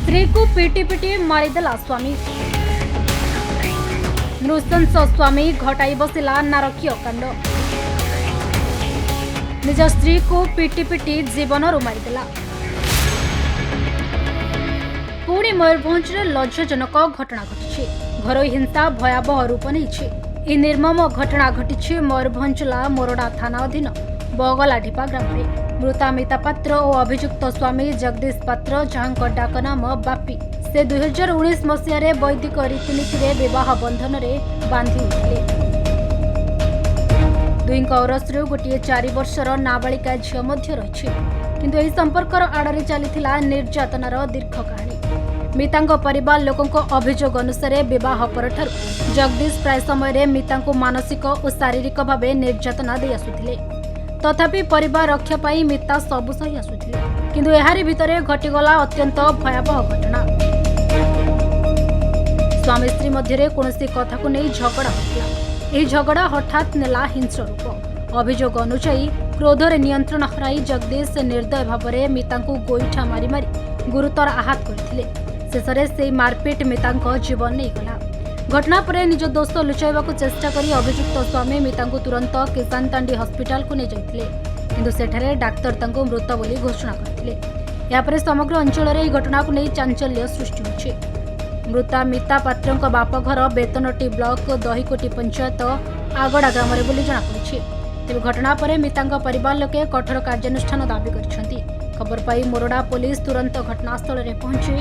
स्त्री को PT PT मारिदेला स्वामी। नृशंस स्वामी घटाई बसिला नारकीय कांड। निज स्त्री को पीटी पीटी जीवन मारिदेला। पुणी मयूरभंज लज्जाजनक घटना घटी। घरोई हिंसा भयावह रूप नहीं। निर्मम घटना घटी मयूरभंजला मोरडा थाना अधीन बगलाढिपा ग्राम में। मृता मिता पात्र और अभियुक्त स्वामी जगदीश पात्र जहां डाक नाम बापी से 2019 मसीह वैदिक रीतिनीति विवाह बंधन में बांधि उठिले। दुई औरसरू गोटे 4 वर्षर नाबालिका झील रही किंतु यह संपर्कर आड़े चली निर्यातनार दीर्घ कहानी। मिता परिवार लोकों अभियोग अनुसार विवाह पर जगदीश प्राय समय मिता मानसिक और शारीरिक भाव निर्यातना दे आसुथिले। तथापि परिवार रक्षा पाई मिता सबु सही आसुथिले किंतु एहारी भितरे घटिगला अत्यंत भयावह घटना। स्वामी स्त्री मध्य कौनसी कथा को नहीं झगड़ा होता। यह झगड़ा हठात नेला हिंस्र रूप। अभियोग अनुसार क्रोधरे नियंत्रण हराई जगदीश निर्दय भाव में मिता गोईठा मारी मारी गुरुतर आहत करथिले। शेषे से मारपीट मिता जीवन नहीं गला। घटना पर निज दोष लुचाइबा चेष्टा करी अभियुक्त स्वामी मिता तुरंत किसान तांडी हॉस्पिटल को नहीं जाइथिले किंतु सेठारे डाक्तर तांको मृत बोली घोषणा करथिले। यापर समग्र अंचल में घटना को नहीं चांचल्य सृष्टि होछि। मृता मिता पात्रंक बापघर बेतनटी ब्लॉक दहीकोटी पंचायत आगड़ा ग्राम बोली जଣାपड़ी। तेज घटना पर मिता परिवार लोके कठोर कार्यानुष्ठान दाबी करछंती। खबर पाई मोरडा पुलिस तुरंत घटनास्थल में पहुंची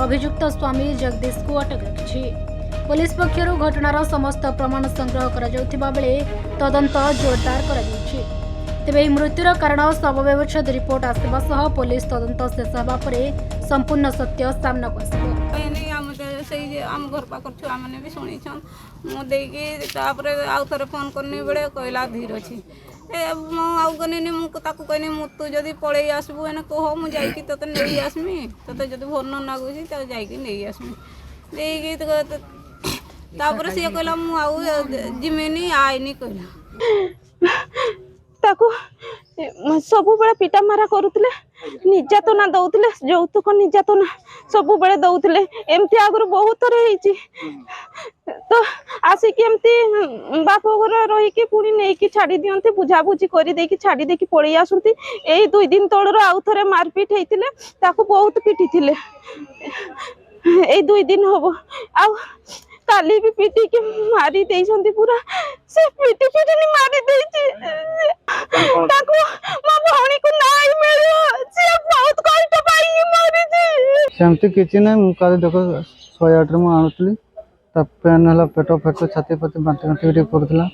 अभियुक्त स्वामी जगदीश को अटक रखिछि। पुलिस पक्षर घटनार समस्त प्रमाण संग्रह करा जाउथिबा बेले तदंत जोरदार करा जाउछि। तेबे मृत्युर कारण शव व्यवच्छेद रिपोर्ट आसवा सह पुलिस तदंत शेष होगा पर संपूर्ण सत्य सामना को आसिबो। आम घर पाखर छुआ मैंने भी शुणी मुझे आउ थे फोन करनी बेले कहला धीर अच्छी आउ गनी मुझे कहनी तू जब पलि आसबू एने कह मुझे ते नहीं आसमी ते जब भल न लगुच तो नहीं आसमी तापर सी कहला जिमिनी आईनी कहला सब बड़े पिटा मारा करुले निर्यातना दौले यौतुक निर्यातना सब बड़े दौले एमती आगु बहुत थर तो आसिक एमती बाप घर रही पुणी नहीं छाड़ी दियंती बुझाबुझी कर छाड़ी देकी पलि आसती। यही 2 दिन तौर आउ थे मारपिट होते बहुत पिटी थे। यही 2 दिन हम आउ काली भी पीटी के मारी देइछंती पूरा से पीटी पीटी मारी देइछि ताको मो भौणी को नाई मिलियो से बहुत कष्ट पाई मारी दे सेमती किछि नै मु काले देखो 108 रे मु आनुतली त पेन हला पेटो फेटो छाती पते बांटी बांटी पड़थला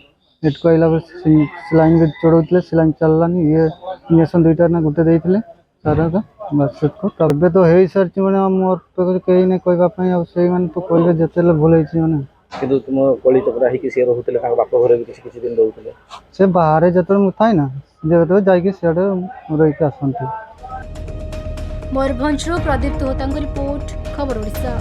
नेट को आइला सिलाइन भी चढ़ौतले सिलाइन चललानी ये इंजेक्शन 2टा ना गुटे देइथिले सारा का बस को तबे तो हेई सरची माने मोर पे कहीं नै कहबा पई आ सेई मान तो कहले जतेले भूल होइछि माने किंतु तुम कली तकरा ही कि से रहउतले का बाप घर भी किछि दिन रहउतले से बाहर जतन मु थाई ना जे तो जाई के सेडे रही के आसंती। मयूरभंज प्रदीप होता रिपोर्ट खबर ओडिशा।